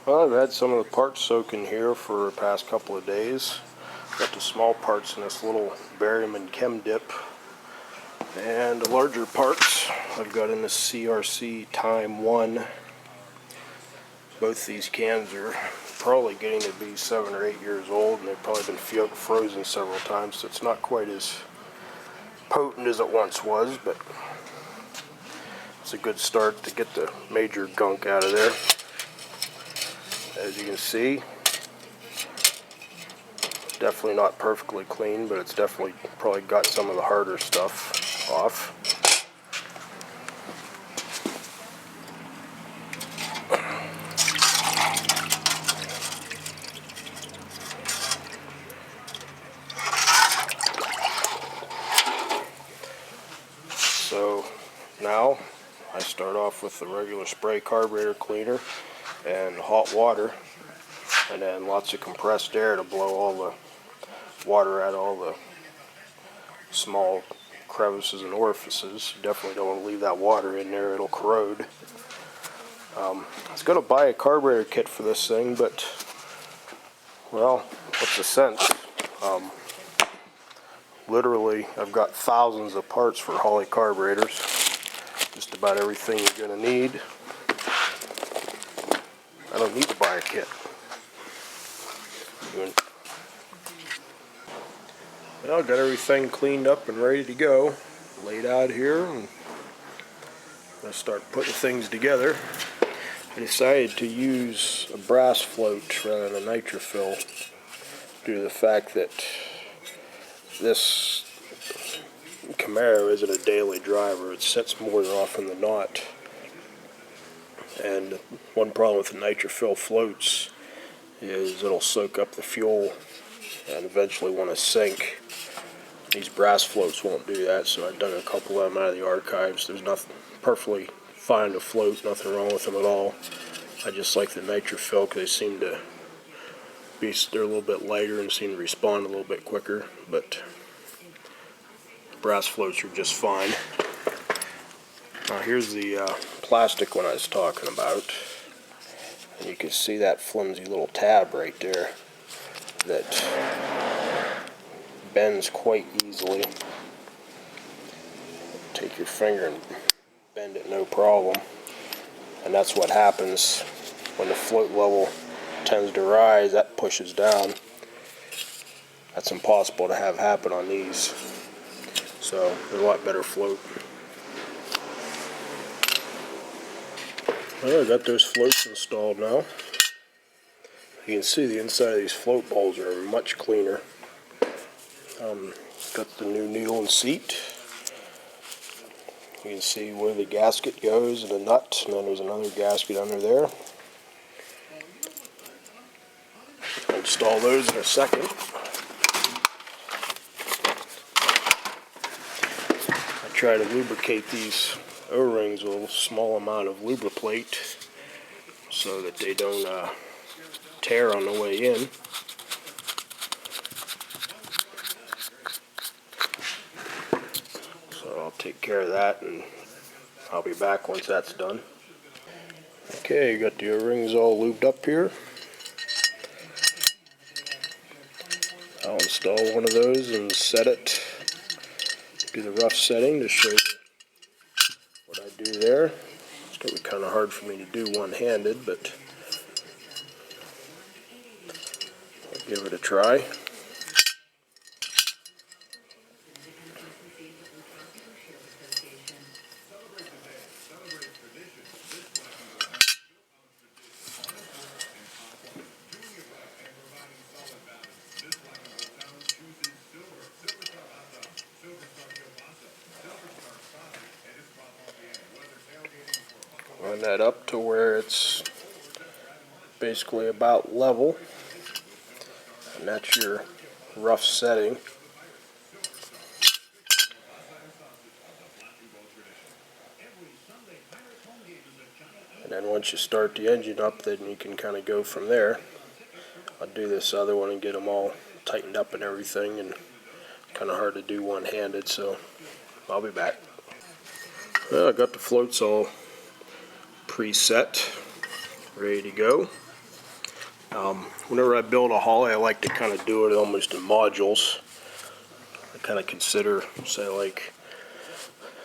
Well, I've had some of the parts soak in here for the past couple of days. Got the small parts in this little barium chem dip, and the larger parts I've got in the CRC Time 1. Both these cans are probably getting to be 7 or 8 years old, and they've probably been frozen several times, so it's not quite as potent as it once was, but it's a good start to get the major gunk out of there. As you can see, definitely not perfectly clean, but it's definitely probably got some of the harder stuff off. So now I start off with the regular spray carburetor cleaner and hot water, and then lots of compressed air to blow all the water out of all the small crevices and orifices. You definitely don't want to leave that water in there, it'll corrode. I was going to buy a carburetor kit for this thing, but, well, what's the sense? Literally, I've got thousands of parts for Holley carburetors. Just about everything you're going to need. I don't need to buy a kit. Well, got everything cleaned up and ready to go. Laid out here, and I'm going to start putting things together. I decided to use a brass float rather than a nitrofill due to the fact that this Camaro isn't a daily driver. It sets more often than not. And one problem with the nitrofill floats is it'll soak up the fuel and eventually want to sink. These brass floats won't do that, so I've done a couple of them out of the archives. There's nothing, perfectly fine to float, nothing wrong with them at all. I just like the nitrofill because they seem to be, they're a little bit lighter and seem to respond a little bit quicker, but brass floats are just fine. Now here's the plastic one I was talking about. And you can see that flimsy little tab right there that bends quite easily. Take your finger and bend it no problem. And that's what happens when the float level tends to rise, that pushes down. That's impossible to have happen on these. So they're a lot better float. Well, I got those floats installed now. You can see the inside of these float bowls are much cleaner. Got the new needle and seat. You can see where the gasket goes and the nut, and then there's another gasket under there. I'll install those in a second. I try to lubricate these O-rings with a small amount of lubriplate so that they don't tear on the way in. So I'll take care of that, and I'll be back once that's done. Okay, got the O-rings all lubed up here. I'll install one of those and set it, do the rough setting to show you what I do there. It's going to be kind of hard for me to do one-handed, but I'll give it a try. Run that up to where it's basically about level, and that's your rough setting. And then once you start the engine up, then you can kind of go from there. I'll do this other one and get them all tightened up and everything, and kind of hard to do one-handed, so I'll be back. Well, I got the floats all preset, ready to go. Whenever I build a Holley, I like to kind of do it almost in modules. I kind of consider, say, like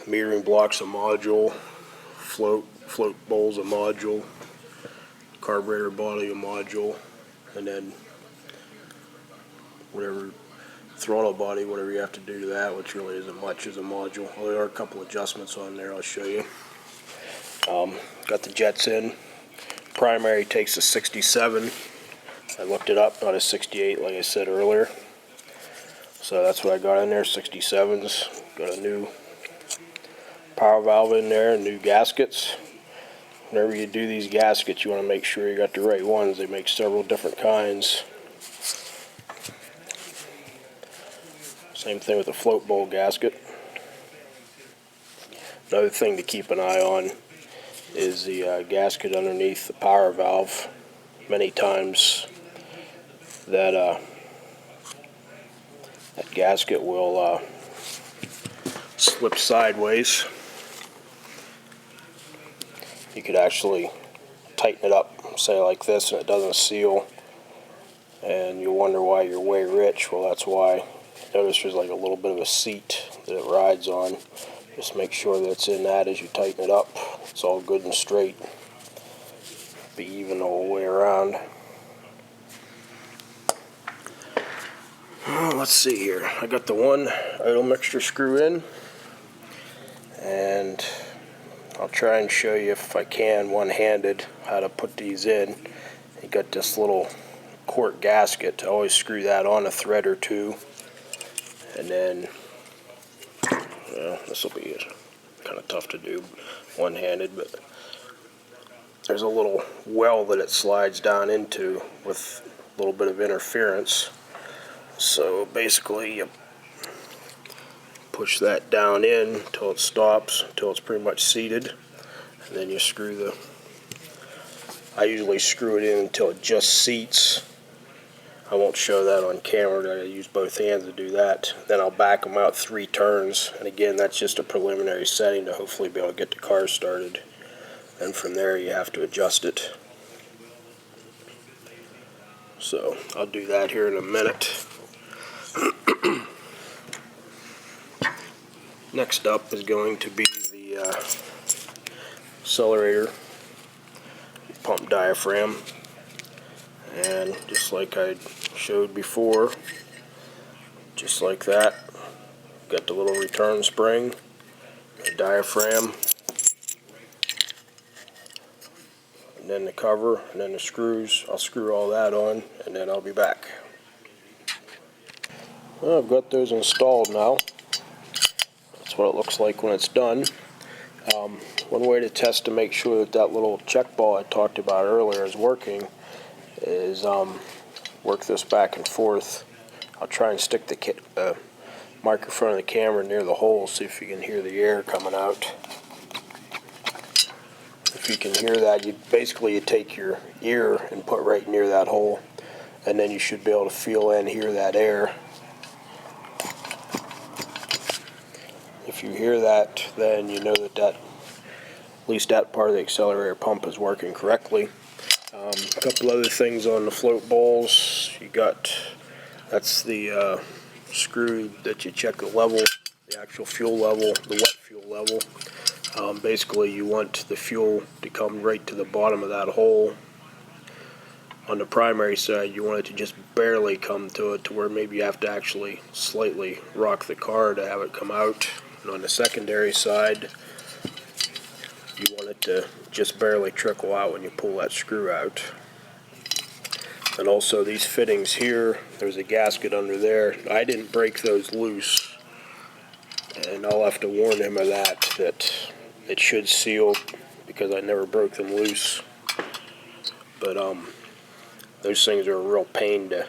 metering blocks a module, float bowls a module, carburetor body a module, and then whatever throttle body, whatever you have to do to that, which really isn't much, is a module. Well, there are a couple adjustments on there I'll show you. Got the jets in. Primary takes a 67. I looked it up, not a 68 like I said earlier. So that's what I got in there, 67s. Got a new power valve in there, new gaskets. Whenever you do these gaskets, you want to make sure you got the right ones. They make several different kinds. Same thing with the float bowl gasket. Another thing to keep an eye on is the gasket underneath the power valve. Many times that gasket will slip sideways. You could actually tighten it up, say like this, and it doesn't seal, and you'll wonder why you're way rich. Well, that's why. Notice there's like a little bit of a seat that it rides on. Just make sure that it's in that as you tighten it up. It's all good and straight. Be even the whole way around. Let's see here. I got the one idle mixture screw in, and I'll try and show you if I can one-handed how to put these in. You got this little quart gasket. I always screw that on a thread or two, and then this will be kind of tough to do one-handed, but there's a little well that it slides down into with a little bit of interference. So basically you push that down in until it stops, until it's pretty much seated, and then you screw I usually screw it in until it just seats. I won't show that on camera. I use both hands to do that. Then I'll back them out 3 turns, and again, that's just a preliminary setting to hopefully be able to get the car started. And from there you have to adjust it. So I'll do that here in a minute. Next up is going to be the Accelerator pump diaphragm, and just like I showed before, just like that, got the little return spring, the diaphragm, and then the cover, and then the screws. I'll screw all that on, and then I'll be back. Well, I've got those installed now. That's what it looks like when it's done. One way to test to make sure that that little check ball I talked about earlier is working is work this back and forth. I'll try and stick the microphone of the camera near the hole, see if you can hear the air coming out. If you can hear that, you take your ear and put right near that hole, and then you should be able to feel and hear that air. If you hear that, then you know that at least that part of the accelerator pump is working correctly. A couple other things on the float bowls. That's the screw that you check the level, the actual fuel level, the wet fuel level. Basically, you want the fuel to come right to the bottom of that hole. On the primary side, you want it to just barely come to it, to where maybe you have to actually slightly rock the car to have it come out. And on the secondary side, you want it to just barely trickle out when you pull that screw out. And also these fittings here, there's a gasket under there. I didn't break those loose, and I'll have to warn him of that it should seal, because I never broke them loose. But those things are a real pain to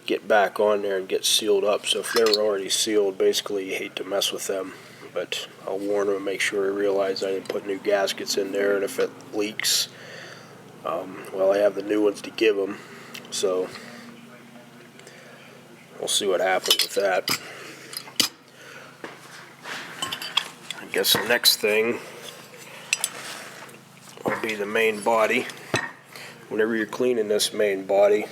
get back on there and get sealed up. So if they were already sealed, basically you hate to mess with them. But I'll warn them and make sure I realize I didn't put new gaskets in there, and if it leaks, well, I have the new ones to give them. So we'll see what happens with that. I guess the next thing will be the main body, whenever you're cleaning this main body,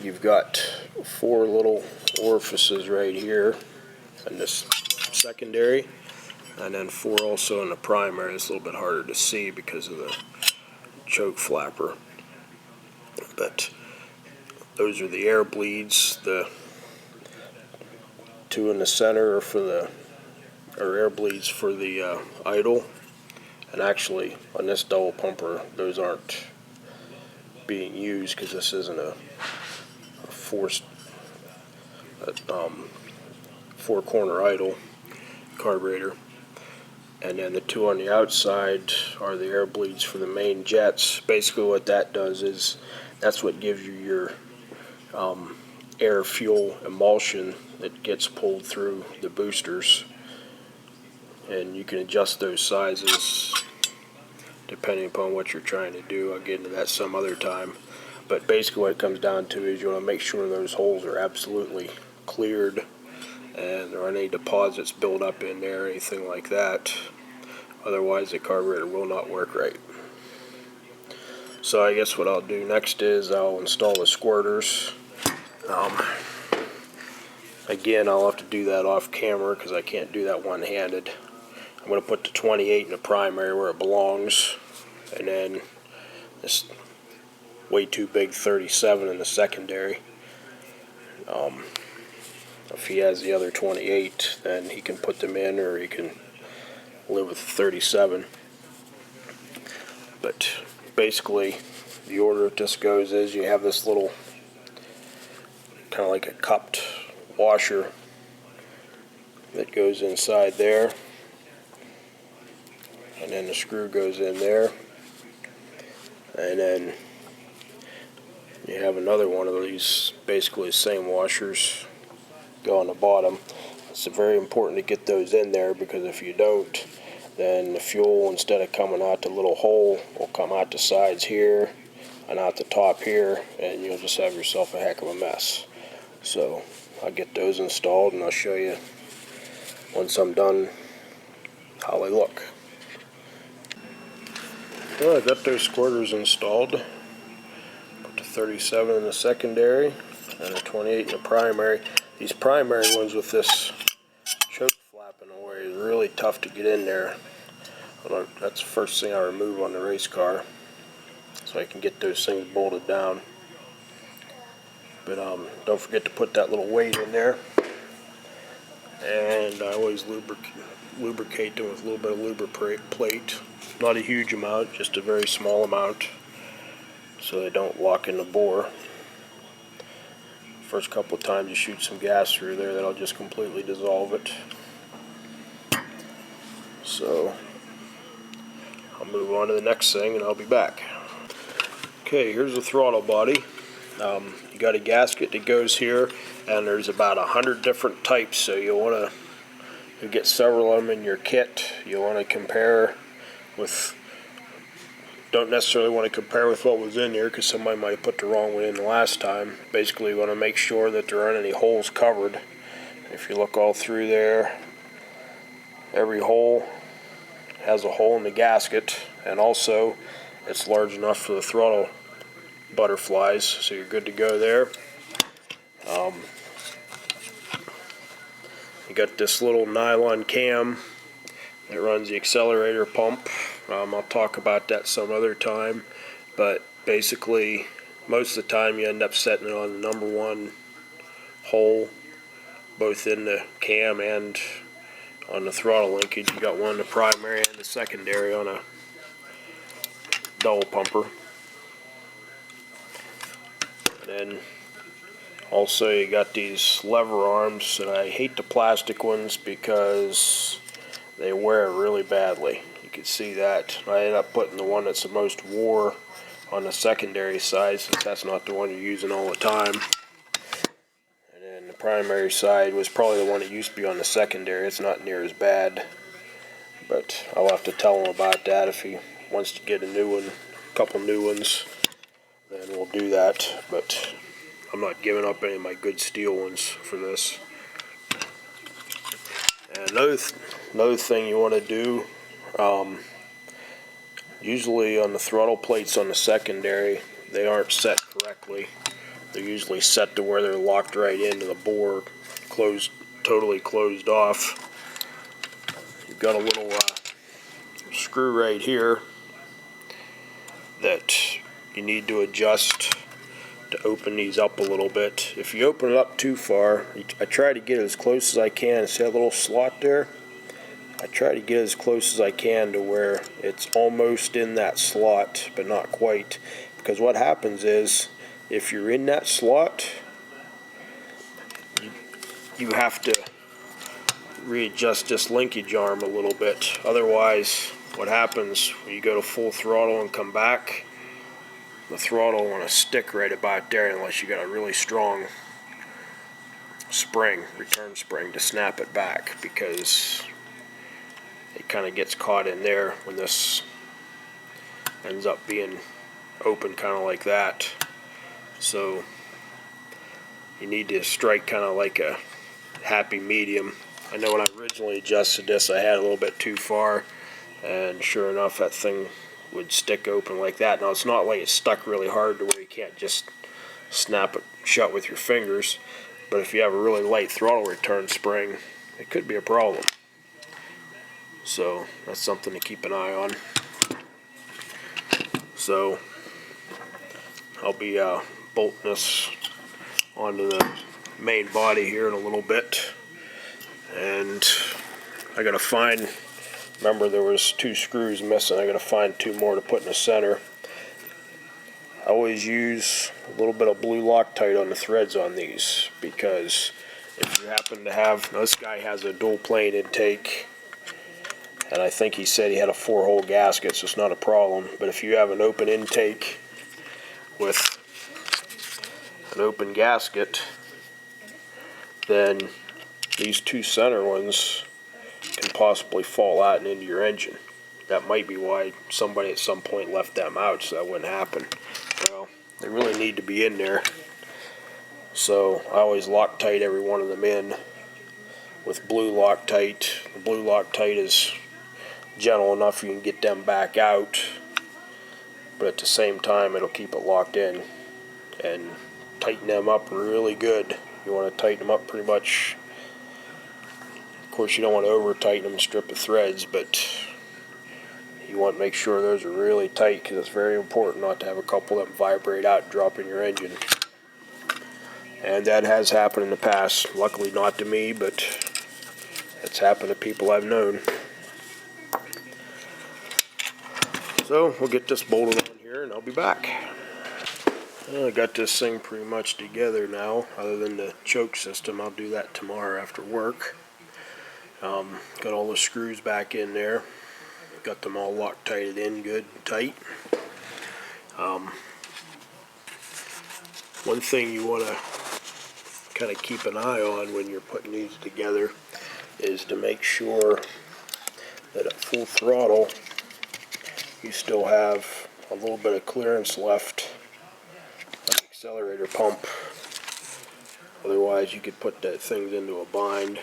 you've got 4 little orifices right here in this secondary, and then 4 also in the primary. It's a little bit harder to see because of the choke flapper, but those are the air bleeds. The 2 in the center are air bleeds for the idle, and actually on this double pumper those aren't being used because this isn't a forced 4-corner idle carburetor. And then the 2 on the outside are the air bleeds for the main jets. Basically what that does is that's what gives you your air fuel emulsion that gets pulled through the boosters, and you can adjust those sizes depending upon what you're trying to do. I'll get into that some other time, but basically what it comes down to is you want to make sure those holes are absolutely cleared and there aren't any deposits built up in there, anything like that. Otherwise the carburetor will not work right. So I guess what I'll do next is I'll install the squirters. Again, I'll have to do that off camera because I can't do that one-handed. I'm going to put the 28 in the primary where it belongs, and then this way too big 37 in the secondary. If he has the other 28, then he can put them in, or he can live with the 37. But basically, the order this goes is you have this little kind of like a cupped washer that goes inside there, and then the screw goes in there, and then you have another one of these, basically the same washers, go on the bottom. It's very important to get those in there because if you don't, then the fuel, instead of coming out the little hole, will come out the sides here and out the top here, and you'll just have yourself a heck of a mess. So I'll get those installed and I'll show you once I'm done how they look. Well, I got those squirters installed. Put the 37 in the secondary and the 28 in the primary. These primary ones with this choke flapping away is really tough to get in there. That's the first thing I remove on the race car, so I can get those things bolted down. But don't forget to put that little weight in there, and I always lubricate them with a little bit of lubricate, not a huge amount, just a very small amount, so they don't lock in the bore. First couple of times you shoot some gas through there, that'll just completely dissolve it. So I'll move on to the next thing and I'll be back. Okay, here's the throttle body. You got a gasket that goes here, and there's about 100 different types, so you'll want to get several of them in your kit. You'll want to compare with, don't necessarily want to compare with what was in here because somebody might have put the wrong one in the last time. Basically you want to make sure that there aren't any holes covered. If you look all through there, every hole has a hole in the gasket, and also it's large enough for the throttle butterflies, so you're good to go there. You got this little nylon cam that runs the accelerator pump. I'll talk about that some other time, but basically most of the time you end up setting it on the number 1 hole, both in the cam and on the throttle linkage. You got one in the primary and the secondary on a double pumper. And then also you got these lever arms, and I hate the plastic ones because they wear really badly. You can see that. I ended up putting the one that's the most wore on the secondary side, since that's not the one you're using all the time. And then the primary side was probably the one that used to be on the secondary. It's not near as bad, but I'll have to tell him about that. If he wants to get a new one, a couple new ones, then we'll do that. But I'm not giving up any of my good steel ones for this. And another thing you want to do, Usually on the throttle plates on the secondary, they aren't set correctly. They're usually set to where they're locked right into the bore, totally closed off. You've got a little screw right here that you need to adjust to open these up a little bit. If you open it up too far, I try to get as close as I can. See that little slot there? I try to get as close as I can to where it's almost in that slot, but not quite. Because what happens is, if you're in that slot, you have to readjust this linkage arm a little bit. Otherwise, what happens when you go to full throttle and come back, the throttle will want to stick right about there unless you got a really strong spring, return spring, to snap it back, because it kind of gets caught in there when this ends up being open kind of like that. So you need to strike kind of like a happy medium. I know when I originally adjusted this, I had a little bit too far, and sure enough, that thing would stick open like that. Now, it's not like it's stuck really hard to where you can't just snap it shut with your fingers, but if you have a really light throttle return spring, it could be a problem. So that's something to keep an eye on. So I'll be bolting this onto the main body here in a little bit, and I gotta find, remember there was 2 screws missing, I gotta find 2 more to put in the center. I always use a little bit of blue Loctite on the threads on these, because if you happen to have, now this guy has a dual plane intake, and I think he said he had a 4-hole gasket, so it's not a problem. But if you have an open intake with an open gasket, then these 2 center ones can possibly fall out and into your engine. That might be why somebody at some point left them out, so that wouldn't happen. Well, they really need to be in there. So I always Loctite every one of them in with blue Loctite. The blue Loctite is gentle enough you can get them back out, but at the same time it'll keep it locked in and tighten them up really good. You want to tighten them up pretty much. Of course, you don't want to over tighten them and strip the threads, but you want to make sure those are really tight, because it's very important not to have a couple of them vibrate out and drop in your engine. And that has happened in the past. Luckily not to me, but it's happened to people I've known. So we'll get this bolted on here and I'll be back. I got this thing pretty much together now, other than the choke system. I'll do that tomorrow after work. Got all the screws back in there. Got them all Loctited in good and tight. One thing you want to kind of keep an eye on when you're putting these together is to make sure that at full throttle you still have a little bit of clearance left on the accelerator pump. Otherwise you could put that thing into a bind.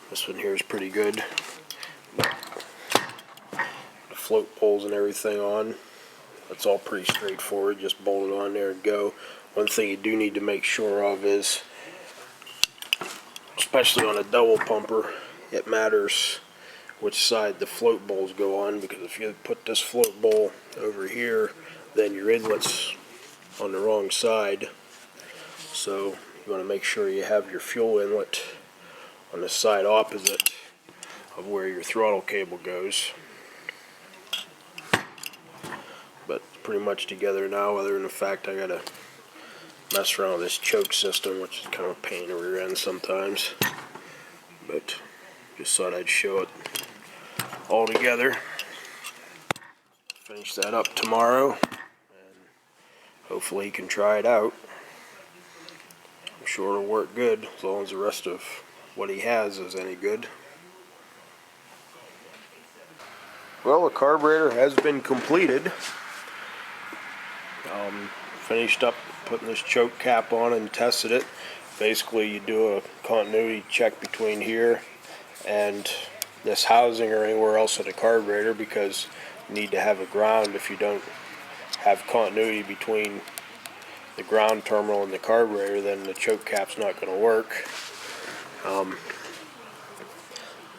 This one here is pretty good. The float bowls and everything on, that's all pretty straightforward. Just bolt it on there and go. One thing you do need to make sure of is, especially on a double pumper, it matters which side the float bowls go on, because if you put this float bowl over here, then your inlet's on the wrong side. So you want to make sure you have your fuel inlet on the side opposite of where your throttle cable goes. But it's pretty much together now, other than the fact I gotta mess around with this choke system, which is kind of a pain in the rear end sometimes. But just thought I'd show it all together. Finish that up tomorrow, and hopefully you can try it out. I'm sure it'll work good, as long as the rest of what he has is any good. Well, the carburetor has been completed. Finished up putting this choke cap on and tested it. Basically, you do a continuity check between here and this housing or anywhere else in the carburetor, because need to have a ground. If you don't have continuity between the ground terminal and the carburetor, then the choke cap's not going to work.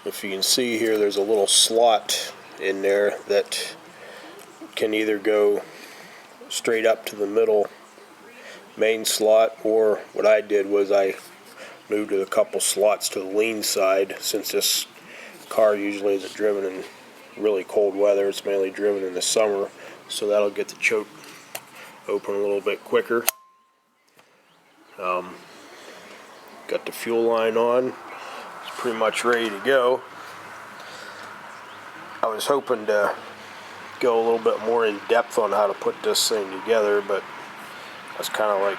If you can see here, there's a little slot in there that can either go straight up to the middle main slot, or what I did was I moved a couple slots to the lean side. Since this car usually isn't driven in really cold weather, it's mainly driven in the summer, so that'll get the choke open a little bit quicker. Got the fuel line on, it's pretty much ready to go. I was hoping to go a little bit more in depth on how to put this thing together, but I was kind of like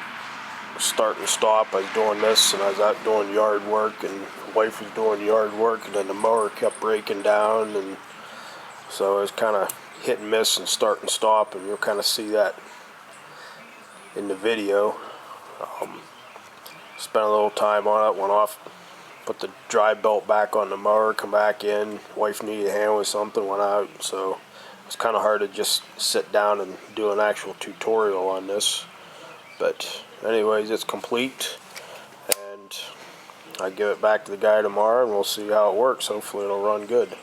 start and stop. I was doing this and I was out doing yard work, and the wife was doing yard work, and then the mower kept breaking down, and so I was kind of hit and miss and start and stop, and you'll kind of see that in the video. Spent a little time on it, went off, put the drive belt back on the mower, come back in, wife needed a hand with something, went out, so it's kind of hard to just sit down and do an actual tutorial on this. But anyways, it's complete, and I give it back to the guy tomorrow and we'll see how it works. Hopefully it'll run good.